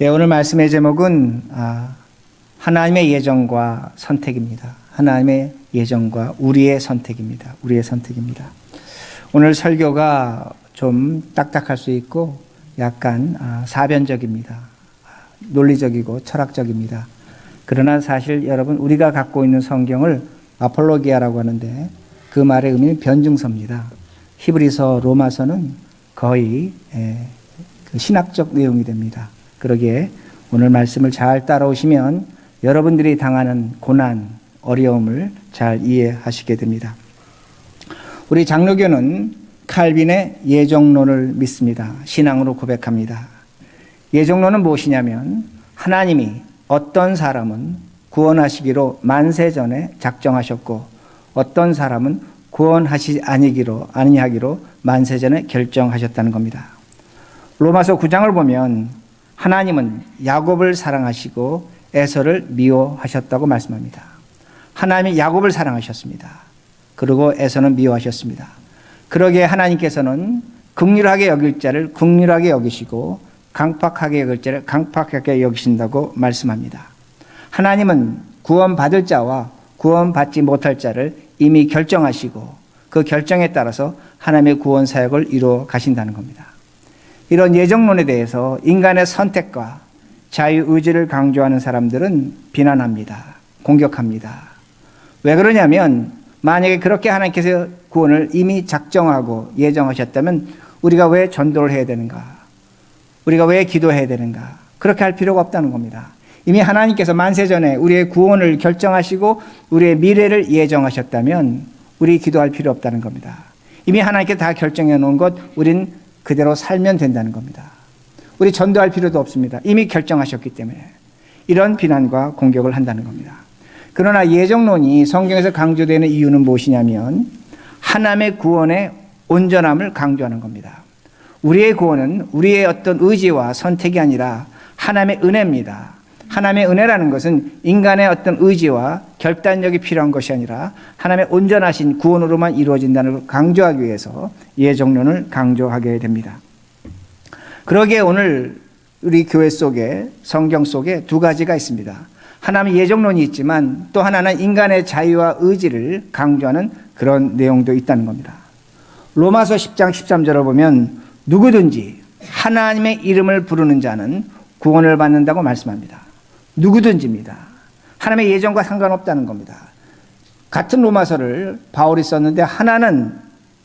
오늘 말씀의 제목은 하나님의 예정과 선택입니다. 하나님의 예정과 우리의 선택입니다. 우리의 선택입니다. 오늘 설교가 좀 딱딱할 수 있고 약간 사변적입니다. 논리적이고 철학적입니다. 그러나 사실 여러분, 우리가 갖고 있는 성경을 아폴로기아라고 하는데 그 말의 의미는 변증서입니다. 히브리서, 로마서는 거의 신학적 내용이 됩니다. 그러기에 오늘 말씀을 잘 따라오시면 여러분들이 당하는 고난, 어려움을 잘 이해하시게 됩니다. 우리 장로교는 칼빈의 예정론을 믿습니다. 신앙으로 고백합니다. 예정론은 무엇이냐면 하나님이 어떤 사람은 구원하시기로 만세 전에 작정하셨고 어떤 사람은 구원하시지 아니하기로 만세 전에 결정하셨다는 겁니다. 로마서 9장을 보면 하나님은 야곱을 사랑하시고 에서를 미워하셨다고 말씀합니다. 하나님이 야곱을 사랑하셨습니다. 그리고 에서는 미워하셨습니다. 그러기에 하나님께서는 긍휼하게 여길 자를 긍휼하게 여기시고 강팍하게 여길 자를 강팍하게 여기신다고 말씀합니다. 하나님은 구원받을 자와 구원받지 못할 자를 이미 결정하시고 그 결정에 따라서 하나님의 구원 사역을 이루어 가신다는 겁니다. 이런 예정론에 대해서 인간의 선택과 자유의지를 강조하는 사람들은 비난합니다. 공격합니다. 왜 그러냐면 만약에 그렇게 하나님께서 구원을 이미 작정하고 예정하셨다면 우리가 왜 전도를 해야 되는가? 우리가 왜 기도해야 되는가? 그렇게 할 필요가 없다는 겁니다. 이미 하나님께서 만세 전에 우리의 구원을 결정하시고 우리의 미래를 예정하셨다면 우리 기도할 필요 없다는 겁니다. 이미 하나님께서 다 결정해 놓은 것 우린 그대로 살면 된다는 겁니다. 우리 전도할 필요도 없습니다. 이미 결정하셨기 때문에. 이런 비난과 공격을 한다는 겁니다. 그러나 예정론이 성경에서 강조되는 이유는 무엇이냐면 하나님의 구원의 온전함을 강조하는 겁니다. 우리의 구원은 우리의 어떤 의지와 선택이 아니라 하나님의 은혜입니다. 하나님의 은혜라는 것은 인간의 어떤 의지와 결단력이 필요한 것이 아니라 하나님의 온전하신 구원으로만 이루어진다는 걸 강조하기 위해서 예정론을 강조하게 됩니다. 그러기에 오늘 우리 교회 속에, 성경 속에 두 가지가 있습니다. 하나는 예정론이 있지만 또 하나는 인간의 자유와 의지를 강조하는 그런 내용도 있다는 겁니다. 로마서 10장 13절을 보면 누구든지 하나님의 이름을 부르는 자는 구원을 받는다고 말씀합니다. 누구든지입니다. 하나님의 예정과 상관없다는 겁니다. 같은 로마서를 바울이 썼는데 하나는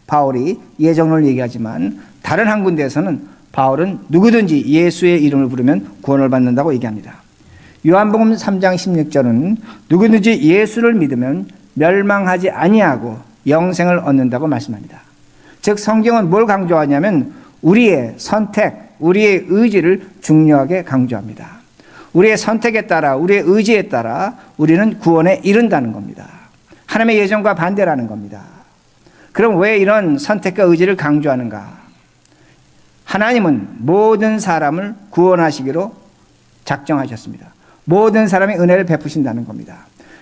바울이 예정론을 얘기하지만 다른 한 군데에서는 바울은 누구든지 예수의 이름을 부르면 구원을 받는다고 얘기합니다. 요한복음 3장 16절은 누구든지 예수를 믿으면 멸망하지 아니하고 영생을 얻는다고 말씀합니다. 즉 성경은 뭘 강조하냐면 우리의 선택, 우리의 의지를 중요하게 강조합니다. 우리의 선택에 따라, 우리의 의지에 따라 우리는 구원에 이른다는 겁니다. 하나님의 예정과 반대라는 겁니다. 그럼 왜 이런 선택과 의지를 강조하는가? 하나님은 모든 사람을 구원하시기로 작정하셨습니다. 모든 사람의 은혜를 베푸신다는 겁니다.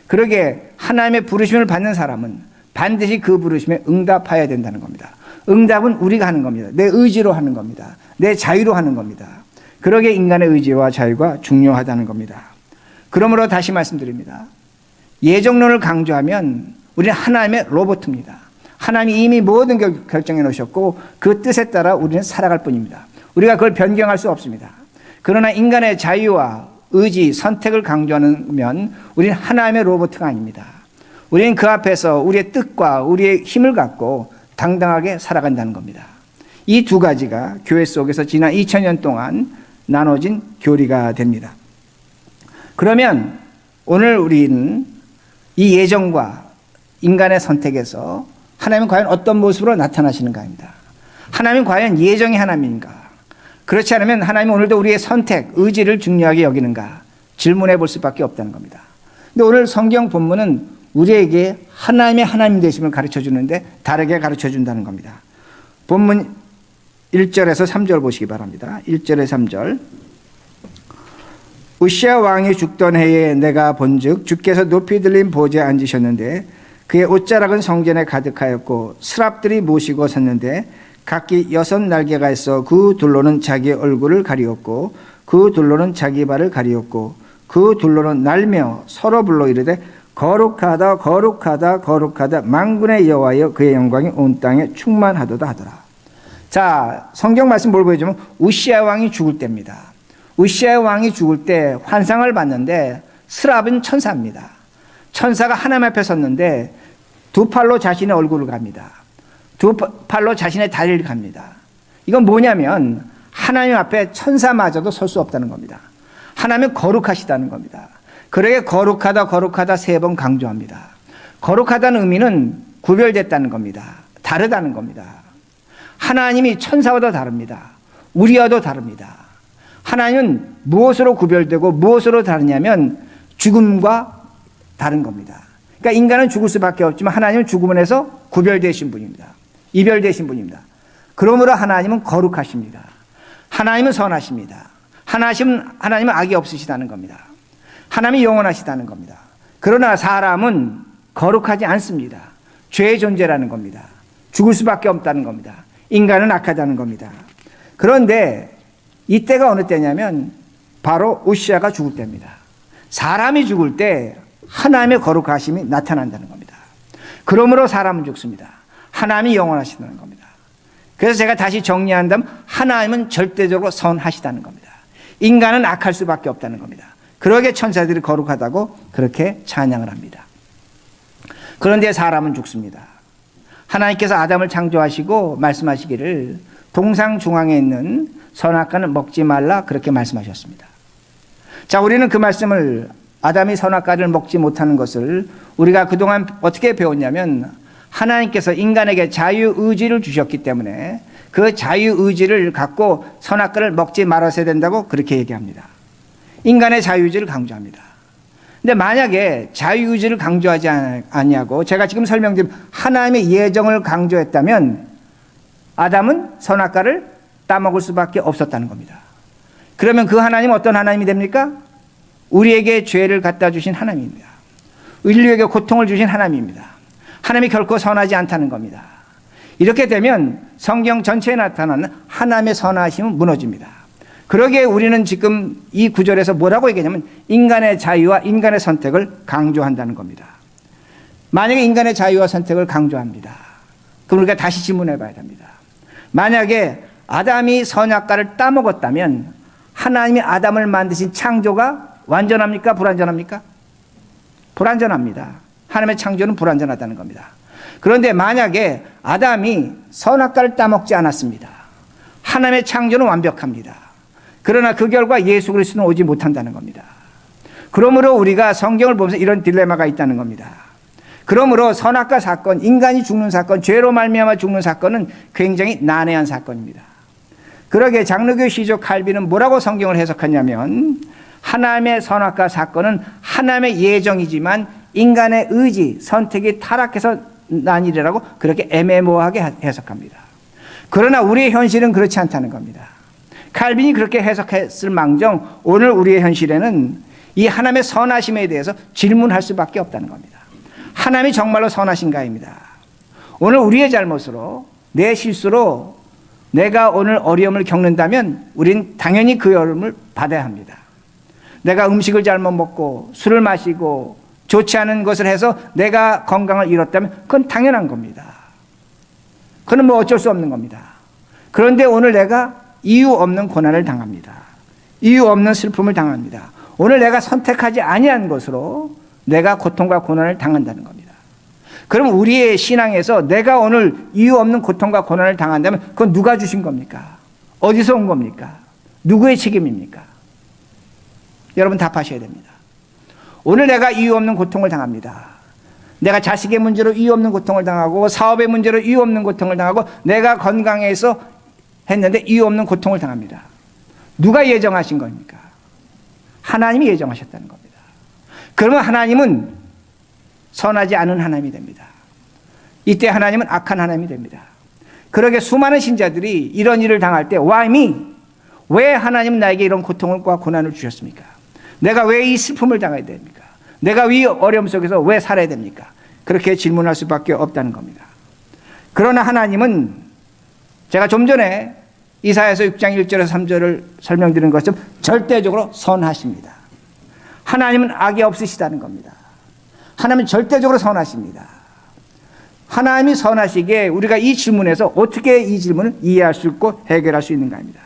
그러기에 하나님의 부르심을 받는 사람은 반드시 그 부르심에 응답해야 된다는 겁니다. 응답은 우리가 하는 겁니다. 내 의지로 하는 겁니다. 내 자유로 하는 겁니다. 그러기에 인간의 의지와 자유가 중요하다는 겁니다. 그러므로 다시 말씀드립니다. 예정론을 강조하면 우리는 하나님의 로봇입니다. 하나님이 이미 모든 걸 결정해 놓으셨고 그 뜻에 따라 우리는 살아갈 뿐입니다. 우리가 그걸 변경할 수 없습니다. 그러나 인간의 자유와 의지, 선택을 강조하면 우리는 하나님의 로봇가 아닙니다. 우리는 그 앞에서 우리의 뜻과 우리의 힘을 갖고 당당하게 살아간다는 겁니다. 이 두 가지가 교회 속에서 지난 2000년 동안 나눠진 교리가 됩니다. 그러면 오늘 우리는 이 예정과 인간의 선택에서 하나님은 과연 어떤 모습으로 나타나시는가입니다. 하나님은 과연 예정의 하나님인가? 그렇지 않으면 하나님은 오늘도 우리의 선택, 의지를 중요하게 여기는가? 질문해 볼 수밖에 없다는 겁니다. 근데 오늘 성경 본문은 우리에게 하나님의 하나님 되심을 가르쳐 주는데 다르게 가르쳐 준다는 겁니다. 본문 1절에서 3절 보시기 바랍니다. 1절에 3절. 우시아 왕이 죽던 해에 내가 본즉 주께서 높이 들린 보좌에 앉으셨는데 그의 옷자락은 성전에 가득하였고 스랍들이 모시고 섰는데 각기 6 날개가 있어 그 둘로는 자기의 얼굴을 가리었고 그 둘로는 자기 발을 가리었고 그 둘로는 날며 서로 불러 이르되 거룩하다 거룩하다 거룩하다 만군의 여호와여 그의 영광이 온 땅에 충만하도다 하더라. 자, 성경 말씀 뭘 보여주면 우시아 왕이 죽을 때입니다. 우시아 왕이 죽을 때 환상을 봤는데 스랍은 천사입니다. 천사가 하나님 앞에 섰는데 두 팔로 자신의 얼굴을 갑니다. 두 팔로 자신의 다리를 갑니다. 이건 뭐냐면 하나님 앞에 천사마저도 설 수 없다는 겁니다. 하나님은 거룩하시다는 겁니다. 그러게 거룩하다 거룩하다 3번 강조합니다. 거룩하다는 의미는 구별됐다는 겁니다. 다르다는 겁니다. 하나님이 천사와도 다릅니다. 우리와도 다릅니다. 하나님은 무엇으로 구별되고 무엇으로 다르냐면 죽음과 다른 겁니다. 그러니까 인간은 죽을 수밖에 없지만 하나님은 죽음에서 구별되신 분입니다. 이별되신 분입니다. 그러므로 하나님은 거룩하십니다. 하나님은 선하십니다. 하나님은 악이 없으시다는 겁니다. 하나님이 영원하시다는 겁니다. 그러나 사람은 거룩하지 않습니다. 죄의 존재라는 겁니다. 죽을 수밖에 없다는 겁니다. 인간은 악하다는 겁니다. 그런데 이때가 어느 때냐면 바로 우시아가 죽을 때입니다. 사람이 죽을 때 하나님의 거룩하심이 나타난다는 겁니다. 그러므로 사람은 죽습니다. 하나님이 영원하시다는 겁니다. 그래서 제가 다시 정리한다면 하나님은 절대적으로 선하시다는 겁니다. 인간은 악할 수밖에 없다는 겁니다. 그러게 천사들이 거룩하다고 그렇게 찬양을 합니다. 그런데 사람은 죽습니다. 하나님께서 아담을 창조하시고 말씀하시기를 동상 중앙에 있는 선악과는 먹지 말라 그렇게 말씀하셨습니다. 자, 우리는 그 말씀을 아담이 선악과를 먹지 못하는 것을 우리가 그동안 어떻게 배웠냐면 하나님께서 인간에게 자유의지를 주셨기 때문에 그 자유의지를 갖고 선악과를 먹지 말아야 된다고 그렇게 얘기합니다. 인간의 자유의지를 강조합니다. 근데 만약에 자유의지를 강조하지 않냐고 제가 지금 설명드린 하나님의 예정을 강조했다면 아담은 선악과를 따먹을 수밖에 없었다는 겁니다. 그러면 그 하나님은 어떤 하나님이 됩니까? 우리에게 죄를 갖다 주신 하나님입니다. 인류에게 고통을 주신 하나님입니다. 하나님이 결코 선하지 않다는 겁니다. 이렇게 되면 성경 전체에 나타나는 하나님의 선하심은 무너집니다. 그러기에 우리는 지금 이 구절에서 뭐라고 얘기하냐면 인간의 자유와 인간의 선택을 강조한다는 겁니다. 만약에 인간의 자유와 선택을 강조합니다. 그럼 우리가 다시 질문해 봐야 됩니다. 만약에 아담이 선악과를 따먹었다면 하나님이 아담을 만드신 창조가 완전합니까? 불완전합니까? 불완전합니다. 하나님의 창조는 불완전하다는 겁니다. 그런데 만약에 아담이 선악과를 따먹지 않았습니다. 하나님의 창조는 완벽합니다. 그러나 그 결과 예수 그리스도는 오지 못한다는 겁니다. 그러므로 우리가 성경을 보면서 이런 딜레마가 있다는 겁니다. 그러므로 선악과 사건, 인간이 죽는 사건, 죄로 말미암아 죽는 사건은 굉장히 난해한 사건입니다. 그러게 장로교 시조 칼빈은 뭐라고 성경을 해석하냐면 하나님의 선악과 사건은 하나님의 예정이지만 인간의 의지, 선택이 타락해서 난 일이라고 그렇게 애매모호하게 해석합니다. 그러나 우리의 현실은 그렇지 않다는 겁니다. 칼빈이 그렇게 해석했을 망정 오늘 우리의 현실에는 이 하나님의 선하심에 대해서 질문할 수밖에 없다는 겁니다. 하나님이 정말로 선하신가입니다. 오늘 우리의 잘못으로 내 실수로 내가 오늘 어려움을 겪는다면 우린 당연히 그 어려움을 받아야 합니다. 내가 음식을 잘못 먹고 술을 마시고 좋지 않은 것을 해서 내가 건강을 잃었다면 그건 당연한 겁니다. 그건 뭐 어쩔 수 없는 겁니다. 그런데 오늘 내가 이유 없는 고난을 당합니다. 이유 없는 슬픔을 당합니다. 오늘 내가 선택하지 아니한 것으로 내가 고통과 고난을 당한다는 겁니다. 그럼 우리의 신앙에서 내가 오늘 이유 없는 고통과 고난을 당한다면 그건 누가 주신 겁니까? 어디서 온 겁니까? 누구의 책임입니까? 여러분 답하셔야 됩니다. 오늘 내가 이유 없는 고통을 당합니다. 내가 자식의 문제로 이유 없는 고통을 당하고 사업의 문제로 이유 없는 고통을 당하고 내가 건강해서 했는데 이유 없는 고통을 당합니다. 누가 예정하신 겁니까? 하나님이 예정하셨다는 겁니다. 그러면 하나님은 선하지 않은 하나님이 됩니다. 이때 하나님은 악한 하나님이 됩니다. 그러게 수많은 신자들이 이런 일을 당할 때 Why me? 왜 하나님은 나에게 이런 고통과 고난을 주셨습니까? 내가 왜 이 슬픔을 당해야 됩니까? 내가 이 어려움 속에서 왜 살아야 됩니까? 그렇게 질문할 수밖에 없다는 겁니다. 그러나 하나님은 제가 좀 전에 이사야서 6장 1절에서 3절을 설명드린 것처럼 절대적으로 선하십니다. 하나님은 악이 없으시다는 겁니다. 하나님은 절대적으로 선하십니다. 하나님이 선하시기에 우리가 이 질문에서 어떻게 이 질문을 이해할 수 있고 해결할 수 있는가입니다.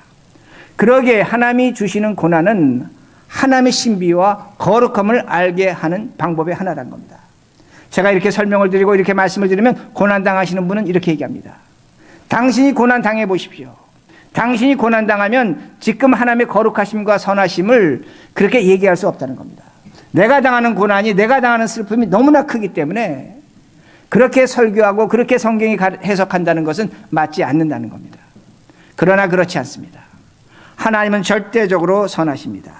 그러기에 하나님이 주시는 고난은 하나님의 신비와 거룩함을 알게 하는 방법의 하나라는 겁니다. 제가 이렇게 설명을 드리고 이렇게 말씀을 드리면 고난당하시는 분은 이렇게 얘기합니다. 당신이 고난 당해 보십시오. 당신이 고난 당하면 지금 하나님의 거룩하심과 선하심을 그렇게 얘기할 수 없다는 겁니다. 내가 당하는 고난이, 내가 당하는 슬픔이 너무나 크기 때문에 그렇게 설교하고 그렇게 성경이 해석한다는 것은 맞지 않는다는 겁니다. 그러나 그렇지 않습니다. 하나님은 절대적으로 선하십니다.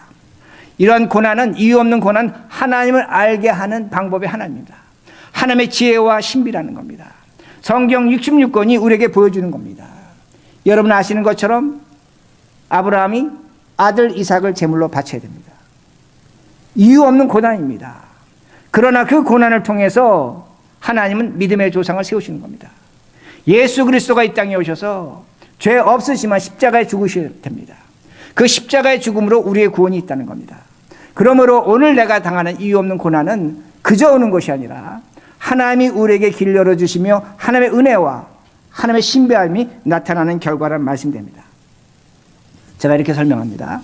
이런 고난은, 이유 없는 고난, 하나님을 알게 하는 방법의 하나입니다. 하나님의 지혜와 신비라는 겁니다. 성경 66권이 우리에게 보여주는 겁니다. 여러분 아시는 것처럼 아브라함이 아들 이삭을 제물로 바쳐야 됩니다. 이유 없는 고난입니다. 그러나 그 고난을 통해서 하나님은 믿음의 조상을 세우시는 겁니다. 예수 그리스도가 이 땅에 오셔서 죄 없으시면 십자가에 죽으셔야 됩니다. 그 십자가의 죽음으로 우리의 구원이 있다는 겁니다. 그러므로 오늘 내가 당하는 이유 없는 고난은 그저 오는 것이 아니라 하나님이 우리에게 길 열어주시며 하나님의 은혜와 하나님의 신비함이 나타나는 결과라는 말씀됩니다. 제가 이렇게 설명합니다.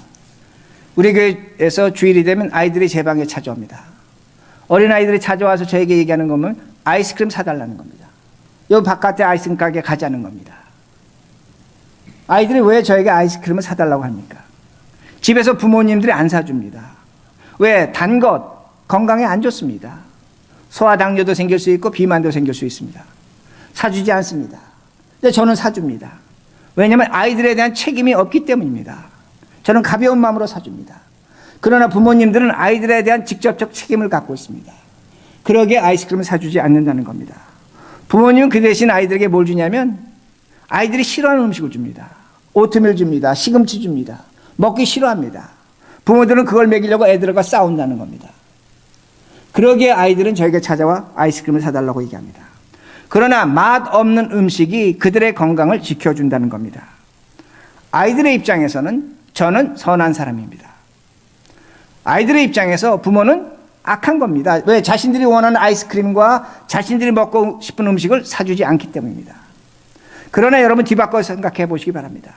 우리 교회에서 주일이 되면 아이들이 제 방에 찾아옵니다. 어린아이들이 찾아와서 저에게 얘기하는 거면 아이스크림 사달라는 겁니다. 여기 바깥에 아이스크림 가게 가자는 겁니다. 아이들이 왜 저에게 아이스크림을 사달라고 합니까? 집에서 부모님들이 안 사줍니다. 왜? 단 것, 건강에 안 좋습니다. 소화당뇨도 생길 수 있고 비만도 생길 수 있습니다. 사주지 않습니다. 근데 저는 사줍니다. 왜냐하면 아이들에 대한 책임이 없기 때문입니다. 저는 가벼운 마음으로 사줍니다. 그러나 부모님들은 아이들에 대한 직접적 책임을 갖고 있습니다. 그러기에 아이스크림을 사주지 않는다는 겁니다. 부모님은 그 대신 아이들에게 뭘 주냐면 아이들이 싫어하는 음식을 줍니다. 오트밀 줍니다. 시금치 줍니다. 먹기 싫어합니다. 부모들은 그걸 먹이려고 애들과 싸운다는 겁니다. 그러기에 아이들은 저에게 찾아와 아이스크림을 사달라고 얘기합니다. 그러나 맛없는 음식이 그들의 건강을 지켜준다는 겁니다. 아이들의 입장에서는 저는 선한 사람입니다. 아이들의 입장에서 부모는 악한 겁니다. 왜? 자신들이 원하는 아이스크림과 자신들이 먹고 싶은 음식을 사주지 않기 때문입니다. 그러나 여러분 뒤바꿔 생각해 보시기 바랍니다.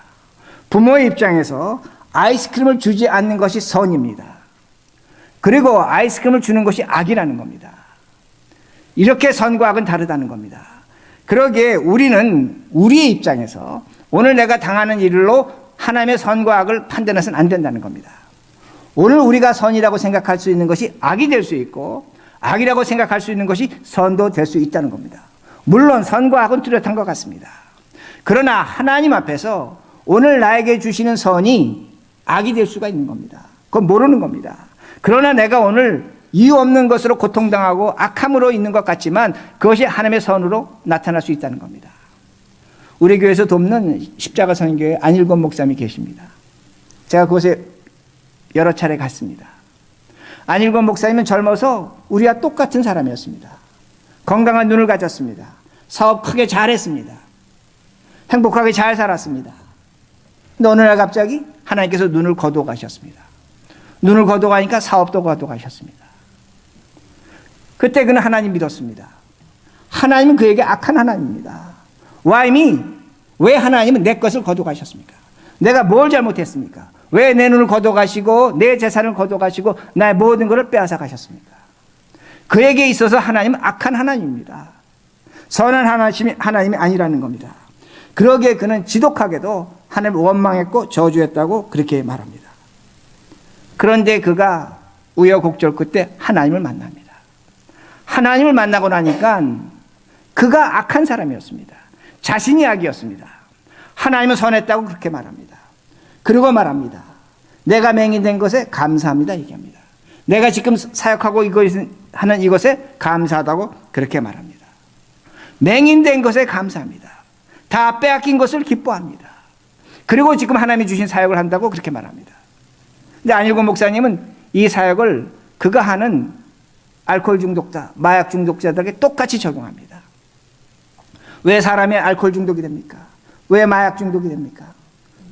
부모의 입장에서 아이스크림을 주지 않는 것이 선입니다. 그리고 아이스크림을 주는 것이 악이라는 겁니다. 이렇게 선과 악은 다르다는 겁니다. 그러기에 우리는 우리의 입장에서 오늘 내가 당하는 일로 하나님의 선과 악을 판단해서는 안 된다는 겁니다. 오늘 우리가 선이라고 생각할 수 있는 것이 악이 될 수 있고 악이라고 생각할 수 있는 것이 선도 될 수 있다는 겁니다. 물론 선과 악은 뚜렷한 것 같습니다. 그러나 하나님 앞에서 오늘 나에게 주시는 선이 악이 될 수가 있는 겁니다. 그건 모르는 겁니다. 그러나 내가 오늘 이유 없는 것으로 고통당하고 악함으로 있는 것 같지만 그것이 하나님의 선으로 나타날 수 있다는 겁니다. 우리 교회에서 돕는 십자가 선교회 안일권 목사님이 계십니다. 제가 그곳에 여러 차례 갔습니다. 안일권 목사님은 젊어서 우리와 똑같은 사람이었습니다. 건강한 눈을 가졌습니다. 사업 크게 잘했습니다. 행복하게 잘 살았습니다. 근데 어느 날 갑자기 하나님께서 눈을 거두어 가셨습니다. 눈을 거두어 가니까 사업도 거두어 가셨습니다. 그때 그는 하나님 믿었습니다. 하나님은 그에게 악한 하나님입니다. Why me? 왜 하나님은 내 것을 거두어 가셨습니까? 내가 뭘 잘못했습니까? 왜 내 눈을 거두어 가시고 내 재산을 거두어 가시고 나의 모든 것을 빼앗아 가셨습니까? 그에게 있어서 하나님은 악한 하나님입니다. 선한 하나님이 아니라는 겁니다. 그러기에 그는 지독하게도 하나님을 원망했고 저주했다고 그렇게 말합니다. 그런데 그가 우여곡절 끝에 하나님을 만납니다. 하나님을 만나고 나니까 그가 악한 사람이었습니다. 자신이 악이었습니다. 하나님은 선했다고 그렇게 말합니다. 그리고 말합니다. 내가 맹인된 것에 감사합니다 얘기합니다. 내가 지금 사역하고 하는 이것에 감사하다고 그렇게 말합니다. 맹인된 것에 감사합니다. 다 빼앗긴 것을 기뻐합니다. 그리고 지금 하나님이 주신 사역을 한다고 그렇게 말합니다. 근데 안일권 목사님은 이 사역을 그가 하는 알코올 중독자, 마약 중독자들에게 똑같이 적용합니다. 왜 사람이 알코올 중독이 됩니까? 왜 마약 중독이 됩니까?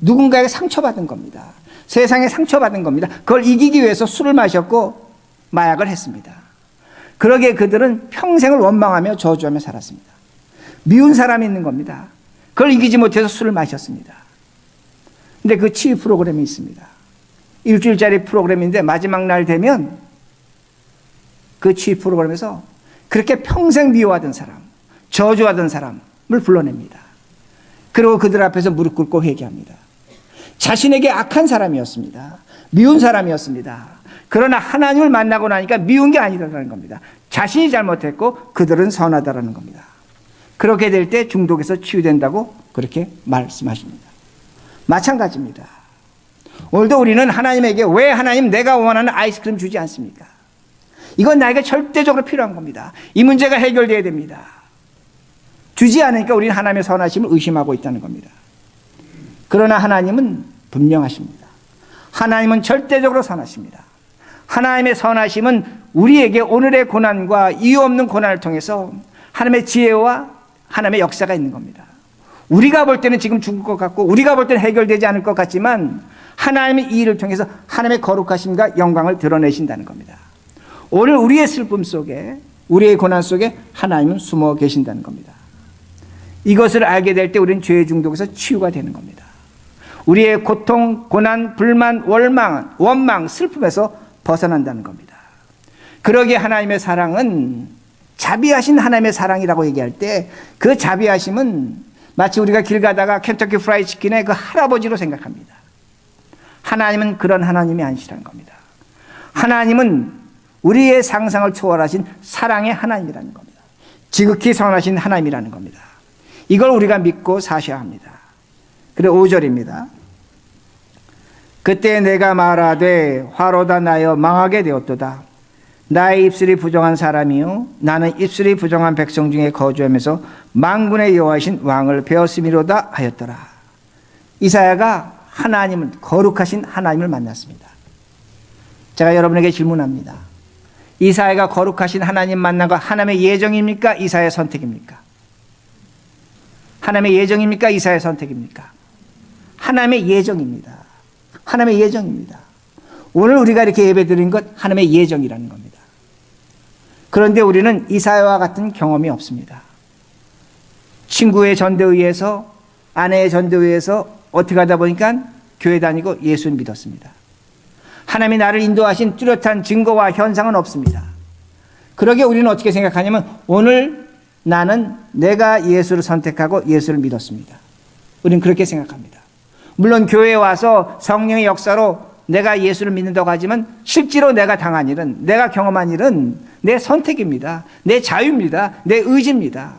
누군가에게 상처받은 겁니다. 세상에 상처받은 겁니다. 그걸 이기기 위해서 술을 마셨고 마약을 했습니다. 그러기에 그들은 평생을 원망하며 저주하며 살았습니다. 미운 사람이 있는 겁니다. 그걸 이기지 못해서 술을 마셨습니다. 근데 그 치유 프로그램이 있습니다. 일주일짜리 프로그램인데 마지막 날 되면 그 치유 프로그램에서 그렇게 평생 미워하던 사람, 저주하던 사람을 불러냅니다. 그리고 그들 앞에서 무릎 꿇고 회개합니다. 자신에게 악한 사람이었습니다. 미운 사람이었습니다. 그러나 하나님을 만나고 나니까 미운 게 아니라는 겁니다. 자신이 잘못했고 그들은 선하다라는 겁니다. 그렇게 될 때 중독에서 치유된다고 그렇게 말씀하십니다. 마찬가지입니다. 오늘도 우리는 하나님에게 왜 하나님 내가 원하는 아이스크림 주지 않습니까? 이건 나에게 절대적으로 필요한 겁니다. 이 문제가 해결돼야 됩니다. 주지 않으니까 우리는 하나님의 선하심을 의심하고 있다는 겁니다. 그러나 하나님은 분명하십니다. 하나님은 절대적으로 선하십니다. 하나님의 선하심은 우리에게 오늘의 고난과 이유 없는 고난을 통해서 하나님의 지혜와 하나님의 역사가 있는 겁니다. 우리가 볼 때는 지금 죽을 것 같고 우리가 볼 때는 해결되지 않을 것 같지만 하나님의 이 일을 통해서 하나님의 거룩하심과 영광을 드러내신다는 겁니다. 오늘 우리의 슬픔 속에 우리의 고난 속에 하나님은 숨어 계신다는 겁니다. 이것을 알게 될 때 우리는 죄의 중독에서 치유가 되는 겁니다. 우리의 고통, 고난, 불만, 원망, 슬픔에서 벗어난다는 겁니다. 그러기에 하나님의 사랑은 자비하신 하나님의 사랑이라고 얘기할 때 그 자비하심은 마치 우리가 길 가다가 켄터키 프라이 치킨의 그 할아버지로 생각합니다. 하나님은 그런 하나님이 아니시라는 겁니다. 하나님은 우리의 상상을 초월하신 사랑의 하나님이라는 겁니다. 지극히 선하신 하나님이라는 겁니다. 이걸 우리가 믿고 사셔야 합니다. 그리고 5절입니다. 그때 내가 말하되 화로다 나여 망하게 되었도다. 나의 입술이 부정한 사람이요 나는 입술이 부정한 백성 중에 거주하면서 만군의 여호와이신 왕을 배웠음이로다 하였더라. 이사야가 하나님을 거룩하신 하나님을 만났습니다. 제가 여러분에게 질문합니다. 이사야가 거룩하신 하나님 만난 거 하나님의 예정입니까? 이사야의 선택입니까? 하나님의 예정입니까? 이사야의 선택입니까? 하나님의 예정입니다. 하나님의 예정입니다. 오늘 우리가 이렇게 예배드린 것 하나님의 예정이라는 겁니다. 그런데 우리는 이사야와 같은 경험이 없습니다. 친구의 전도에 의해서 아내의 전도에 의해서 어떻게 하다 보니까 교회 다니고 예수를 믿었습니다. 하나님이 나를 인도하신 뚜렷한 증거와 현상은 없습니다. 그러기에 우리는 어떻게 생각하냐면 오늘 나는 내가 예수를 선택하고 예수를 믿었습니다. 우리는 그렇게 생각합니다. 물론 교회에 와서 성령의 역사로 내가 예수를 믿는다고 하지만 실제로 내가 당한 일은 내가 경험한 일은 내 선택입니다. 내 자유입니다. 내 의지입니다.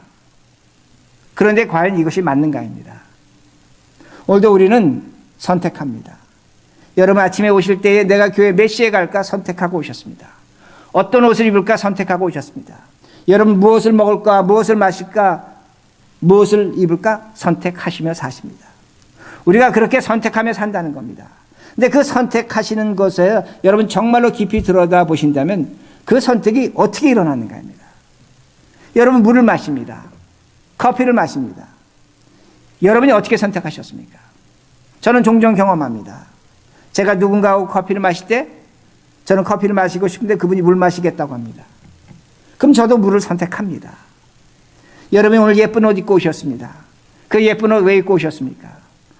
그런데 과연 이것이 맞는가입니다. 오늘도 우리는 선택합니다. 여러분 아침에 오실 때에 내가 교회 몇 시에 갈까 선택하고 오셨습니다. 어떤 옷을 입을까 선택하고 오셨습니다. 여러분 무엇을 먹을까 무엇을 마실까 무엇을 입을까 선택하시며 사십니다. 우리가 그렇게 선택하며 산다는 겁니다. 근데 그 선택하시는 것에 여러분 정말로 깊이 들여다 보신다면 그 선택이 어떻게 일어나는가입니다. 여러분 물을 마십니다. 커피를 마십니다. 여러분이 어떻게 선택하셨습니까? 저는 종종 경험합니다. 제가 누군가하고 커피를 마실 때 저는 커피를 마시고 싶은데 그분이 물 마시겠다고 합니다. 그럼 저도 물을 선택합니다. 여러분이 오늘 예쁜 옷 입고 오셨습니다. 그 예쁜 옷 왜 입고 오셨습니까?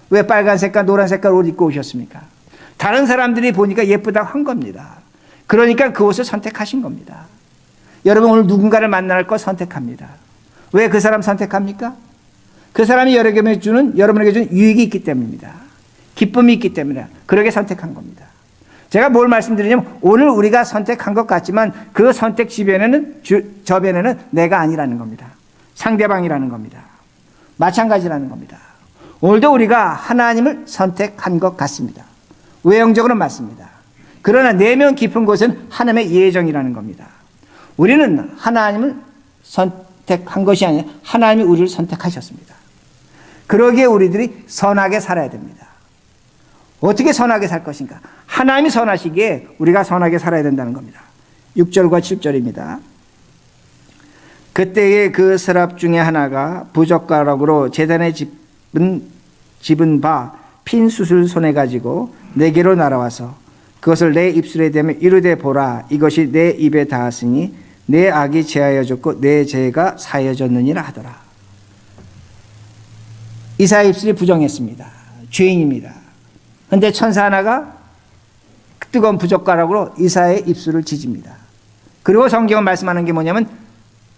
왜 빨간 색깔, 노란 색깔 옷 입고 오셨습니까? 다른 사람들이 보니까 예쁘다고 한 겁니다. 그러니까 그 옷을 선택하신 겁니다. 여러분 오늘 누군가를 만날 것 선택합니다. 왜 그 사람 선택합니까? 그 사람이 여러분에게 주는 유익이 있기 때문입니다. 기쁨이 있기 때문에 그러게 선택한 겁니다. 제가 뭘 말씀드리냐면 오늘 우리가 선택한 것 같지만 그 선택 저변에는 내가 아니라는 겁니다. 상대방이라는 겁니다. 마찬가지라는 겁니다. 오늘도 우리가 하나님을 선택한 것 같습니다. 외형적으로는 맞습니다. 그러나 내면 깊은 곳은 하나님의 예정이라는 겁니다. 우리는 하나님을 선택한 것이 아니라 하나님이 우리를 선택하셨습니다. 그러기에 우리들이 선하게 살아야 됩니다. 어떻게 선하게 살 것인가? 하나님이 선하시기에 우리가 선하게 살아야 된다는 겁니다. 6절과 7절입니다. 그때에 그 서랍 중에 하나가 부젓가락으로 제단에 집은 바 핀 숯을 손에 가지고 내게로 날아와서 그것을 내 입술에 대며 이르되 보라 이것이 내 입에 닿았으니 내 악이 제하여졌고 내 죄가 사여졌느니라 하더라. 이사야 입술이 부정했습니다. 죄인입니다. 그런데 천사 하나가 뜨거운 부젓가락으로 이사야의 입술을 지집니다. 그리고 성경은 말씀하는 게 뭐냐면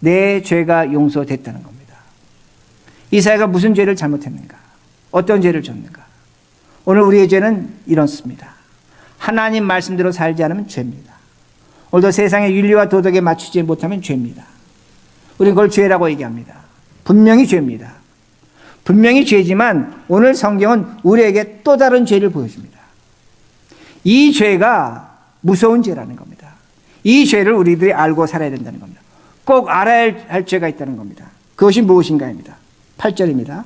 내 죄가 용서됐다는 겁니다. 이사야가 무슨 죄를 잘못했는가? 어떤 죄를 졌는가? 오늘 우리의 죄는 이렇습니다. 하나님 말씀대로 살지 않으면 죄입니다. 오늘도 세상의 윤리와 도덕에 맞추지 못하면 죄입니다. 우리는 그걸 죄라고 얘기합니다. 분명히 죄입니다. 분명히 죄지만 오늘 성경은 우리에게 또 다른 죄를 보여줍니다. 이 죄가 무서운 죄라는 겁니다. 이 죄를 우리들이 알고 살아야 된다는 겁니다. 꼭 알아야 할 죄가 있다는 겁니다. 그것이 무엇인가입니다. 8절입니다.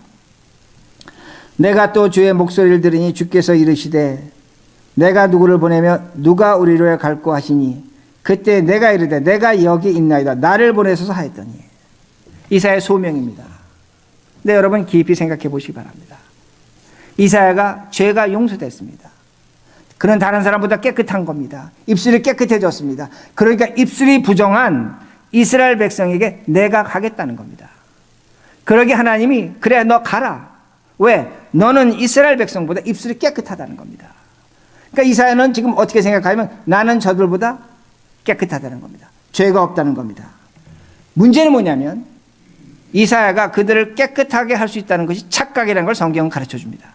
내가 또 주의 목소리를 들으니 주께서 이르시되 내가 누구를 보내며 누가 우리로 갈고 하시니 그때 내가 이르되 내가 여기 있나이다 나를 보내소서 하였더니 이사야의 소명입니다. 네, 여러분 깊이 생각해 보시기 바랍니다. 이사야가 죄가 용서됐습니다. 그는 다른 사람보다 깨끗한 겁니다. 입술이 깨끗해졌습니다. 그러니까 입술이 부정한 이스라엘 백성에게 내가 가겠다는 겁니다. 그러게 하나님이 그래 너 가라. 왜? 너는 이스라엘 백성보다 입술이 깨끗하다는 겁니다. 그러니까 이사야는 지금 어떻게 생각하면 나는 저들보다 깨끗하다는 겁니다. 죄가 없다는 겁니다. 문제는 뭐냐면 이사야가 그들을 깨끗하게 할 수 있다는 것이 착각이라는 걸 성경은 가르쳐줍니다.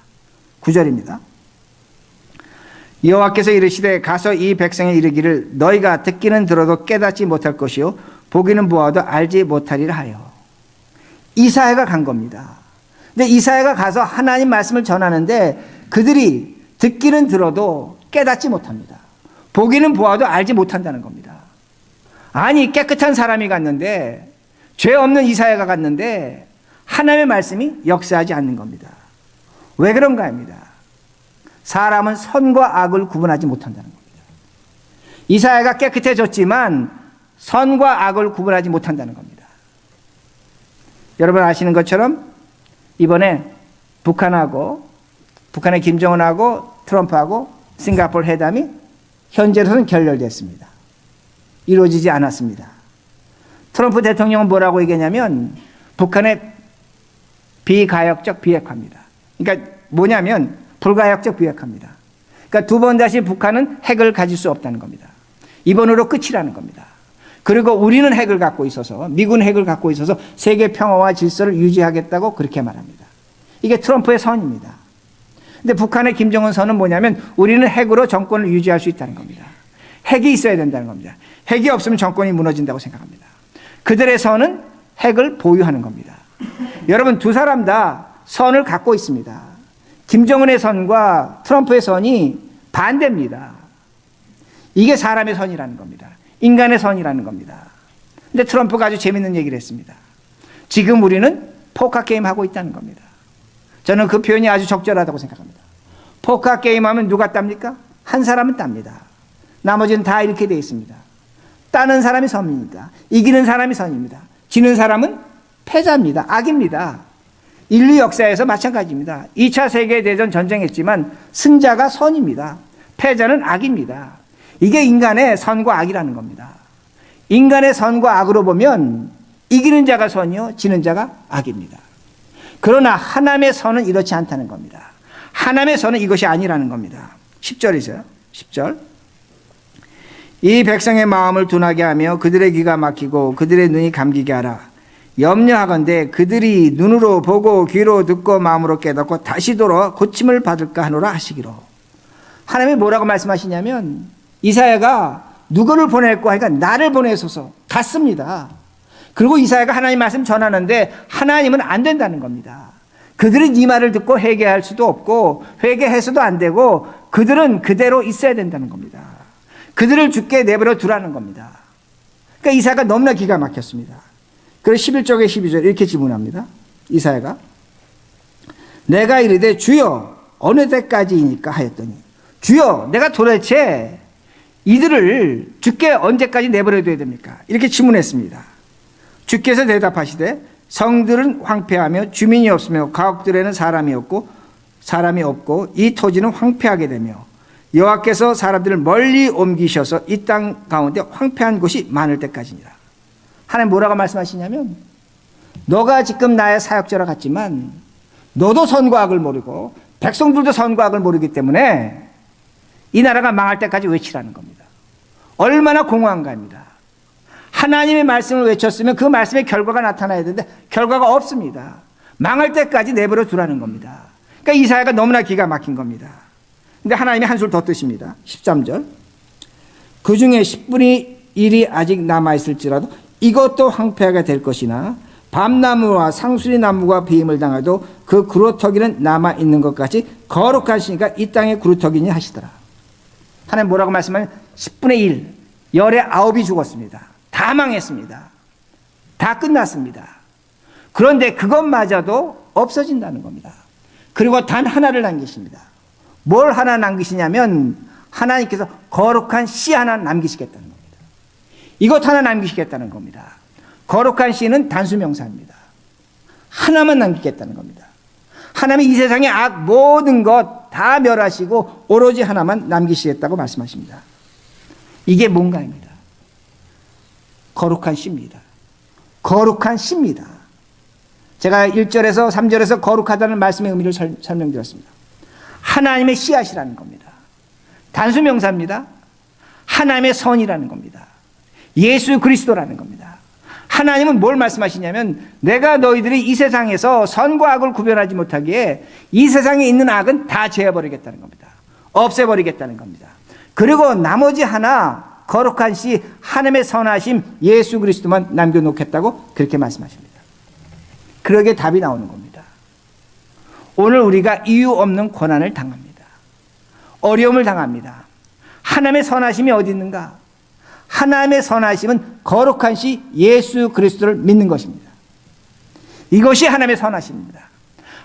9절입니다. 여호와께서 이르시되 가서 이 백성에 이르기를 너희가 듣기는 들어도 깨닫지 못할 것이요 보기는 보아도 알지 못하리라 하여. 이사야가 간 겁니다. 근데 이사야가 가서 하나님 말씀을 전하는데 그들이 듣기는 들어도 깨닫지 못합니다. 보기는 보아도 알지 못한다는 겁니다. 아니 깨끗한 사람이 갔는데 죄 없는 이사야가 갔는데 하나님의 말씀이 역사하지 않는 겁니다. 왜 그런가 합니다. 사람은 선과 악을 구분하지 못한다는 겁니다. 이사야가 깨끗해졌지만 선과 악을 구분하지 못한다는 겁니다. 여러분 아시는 것처럼 이번에 북한의 김정은하고 트럼프하고 싱가포르 회담이 현재로서는 결렬됐습니다. 이루어지지 않았습니다. 트럼프 대통령은 뭐라고 얘기했냐면 북한의 비가역적 비핵화입니다. 그러니까 뭐냐면 불가역적 비핵화입니다. 그러니까 두 번 다시 북한은 핵을 가질 수 없다는 겁니다. 이번으로 끝이라는 겁니다. 그리고 우리는 핵을 갖고 있어서 미군 핵을 갖고 있어서 세계 평화와 질서를 유지하겠다고 그렇게 말합니다. 이게 트럼프의 선입니다. 근데 북한의 김정은 선은 뭐냐면 우리는 핵으로 정권을 유지할 수 있다는 겁니다. 핵이 있어야 된다는 겁니다. 핵이 없으면 정권이 무너진다고 생각합니다. 그들의 선은 핵을 보유하는 겁니다. 여러분 두 사람 다 선을 갖고 있습니다. 김정은의 선과 트럼프의 선이 반대입니다. 이게 사람의 선이라는 겁니다. 인간의 선이라는 겁니다. 근데 트럼프가 아주 재밌는 얘기를 했습니다. 지금 우리는 포커 게임 하고 있다는 겁니다. 저는 그 표현이 아주 적절하다고 생각합니다. 포커 게임 하면 누가 땁니까? 한 사람은 땁니다. 나머지는 다 이렇게 되어 있습니다. 따는 사람이 선입니다. 이기는 사람이 선입니다. 지는 사람은 패자입니다. 악입니다. 인류 역사에서 마찬가지입니다. 2차 세계대전 전쟁했지만 승자가 선입니다. 패자는 악입니다. 이게 인간의 선과 악이라는 겁니다. 인간의 선과 악으로 보면 이기는 자가 선이요 지는 자가 악입니다. 그러나 하나님의 선은 이렇지 않다는 겁니다. 하나님의 선은 이것이 아니라는 겁니다. 10절이죠. 10절. 이 백성의 마음을 둔하게 하며 그들의 귀가 막히고 그들의 눈이 감기게 하라. 염려하건대 그들이 눈으로 보고 귀로 듣고 마음으로 깨닫고 다시 돌아 고침을 받을까 하노라 하시기로. 하나님이 뭐라고 말씀하시냐면 이사야가 누구를 보낼까 하니까 나를 보내소서 갔습니다. 그리고 이사야가 하나님 말씀 전하는데 하나님은 안 된다는 겁니다. 그들은 이 말을 듣고 회개할 수도 없고 회개해서도 안 되고 그들은 그대로 있어야 된다는 겁니다. 그들을 죽게 내버려 두라는 겁니다. 그러니까 이사야가 너무나 기가 막혔습니다. 그래서 11절에 12절 이렇게 질문합니다. 이사야가 내가 이르되 주여 어느 때까지이니까 하였더니 주여 내가 도대체 이들을 죽게 언제까지 내버려 둬야 됩니까? 이렇게 질문했습니다. 주께서 대답하시되 성들은 황폐하며 주민이 없으며 가옥들에는 사람이 없고 사람이 없고 이 토지는 황폐하게 되며 여호와께서 사람들을 멀리 옮기셔서 이 땅 가운데 황폐한 곳이 많을 때까지니라. 하나님 뭐라고 말씀하시냐면 너가 지금 나의 사역자라 같지만 너도 선과 악을 모르고 백성들도 선과 악을 모르기 때문에 이 나라가 망할 때까지 외치라는 겁니다. 얼마나 공허한가입니다. 하나님의 말씀을 외쳤으면 그 말씀의 결과가 나타나야 되는데 결과가 없습니다. 망할 때까지 내버려 두라는 겁니다. 그러니까 이사야가 너무나 기가 막힌 겁니다. 근데 하나님이 한술 더 뜨십니다. 13절. 그 중에 10분의 1이 아직 남아있을지라도 이것도 황폐하게 될 것이나 밤나무와 상수리 나무가 배임을 당해도 그 구루터기는 남아있는 것 같이 거룩하시니까 이 땅에 구루터기니 하시더라. 하나님 뭐라고 말씀하면 10분의 1, 열의 9이 죽었습니다. 다 망했습니다. 다 끝났습니다. 그런데 그것마저도 없어진다는 겁니다. 그리고 단 하나를 남기십니다. 뭘 하나 남기시냐면 하나님께서 거룩한 씨 하나 남기시겠다는 겁니다. 이것 하나 남기시겠다는 겁니다. 거룩한 씨는 단수명사입니다. 하나만 남기겠다는 겁니다. 하나님이 이 세상의 악 모든 것 다 멸하시고 오로지 하나만 남기시겠다고 말씀하십니다. 이게 뭔가입니다. 거룩한 씨입니다. 거룩한 씨입니다. 제가 1절에서 3절에서 거룩하다는 말씀의 의미를 설명드렸습니다. 하나님의 씨앗이라는 겁니다. 단수명사입니다. 하나님의 선이라는 겁니다. 예수 그리스도라는 겁니다. 하나님은 뭘 말씀하시냐면 내가 너희들이 이 세상에서 선과 악을 구별하지 못하기에 이 세상에 있는 악은 다 제어버리겠다는 겁니다. 없애버리겠다는 겁니다. 그리고 나머지 하나 거룩한 씨 하나님의 선하심 예수 그리스도만 남겨놓겠다고 그렇게 말씀하십니다. 그러게 답이 나오는 겁니다. 오늘 우리가 이유 없는 고난을 당합니다. 어려움을 당합니다. 하나님의 선하심이 어디 있는가? 하나님의 선하심은 거룩한 시 예수 그리스도를 믿는 것입니다. 이것이 하나님의 선하심입니다.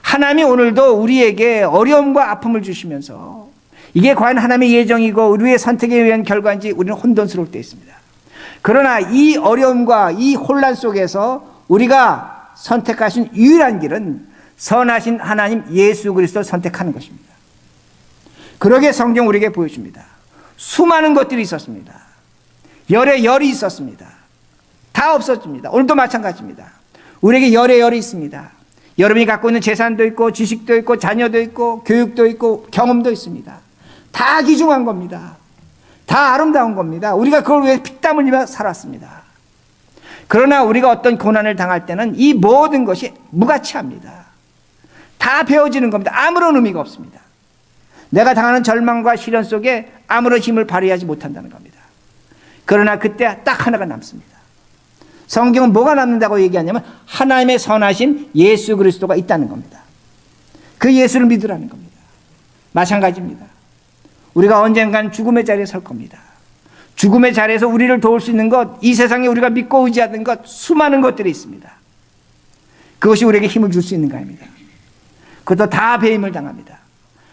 하나님이 오늘도 우리에게 어려움과 아픔을 주시면서 이게 과연 하나님의 예정이고 우리의 선택에 의한 결과인지 우리는 혼돈스러울 때 있습니다. 그러나 이 어려움과 이 혼란 속에서 우리가 선택하신 유일한 길은 선하신 하나님 예수 그리스도를 선택하는 것입니다. 그러게 성경 우리에게 보여줍니다. 수많은 것들이 있었습니다. 열에 열이 있었습니다. 다 없어집니다. 오늘도 마찬가지입니다. 우리에게 열에 열이 있습니다. 여러분이 갖고 있는 재산도 있고 지식도 있고 자녀도 있고 교육도 있고 경험도 있습니다. 다 귀중한 겁니다. 다 아름다운 겁니다. 우리가 그걸 위해 피땀 흘리며 살았습니다. 그러나 우리가 어떤 고난을 당할 때는 이 모든 것이 무가치합니다. 다 베어지는 겁니다. 아무런 의미가 없습니다. 내가 당하는 절망과 시련 속에 아무런 힘을 발휘하지 못한다는 겁니다. 그러나 그때 딱 하나가 남습니다. 성경은 뭐가 남는다고 얘기하냐면 하나님의 선하신 예수 그리스도가 있다는 겁니다. 그 예수를 믿으라는 겁니다. 마찬가지입니다. 우리가 언젠간 죽음의 자리에 설 겁니다. 죽음의 자리에서 우리를 도울 수 있는 것, 이 세상에 우리가 믿고 의지하는 것 수많은 것들이 있습니다. 그것이 우리에게 힘을 줄 수 있는가입니다. 그것도 다 배임을 당합니다.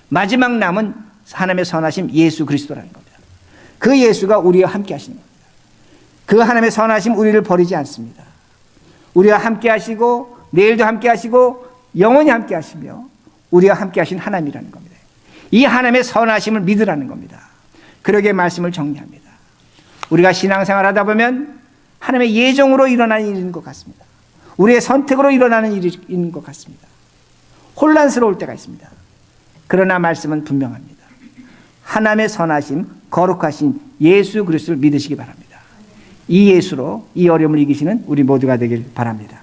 마지막 남은 하나님의 선하심 예수 그리스도라는 겁니다. 그 예수가 우리와 함께 하시는 겁니다. 그 하나님의 선하심 우리를 버리지 않습니다. 우리와 함께 하시고 내일도 함께 하시고 영원히 함께 하시며 우리와 함께 하신 하나님이라는 겁니다. 이 하나님의 선하심을 믿으라는 겁니다. 그러게 말씀을 정리합니다. 우리가 신앙생활 하다 보면 하나님의 예정으로 일어나는 일인 것 같습니다. 우리의 선택으로 일어나는 일인 것 같습니다. 혼란스러울 때가 있습니다. 그러나 말씀은 분명합니다. 하나님의 선하심, 거룩하신 예수 그리스도를 믿으시기 바랍니다. 이 예수로 이 어려움을 이기시는 우리 모두가 되길 바랍니다.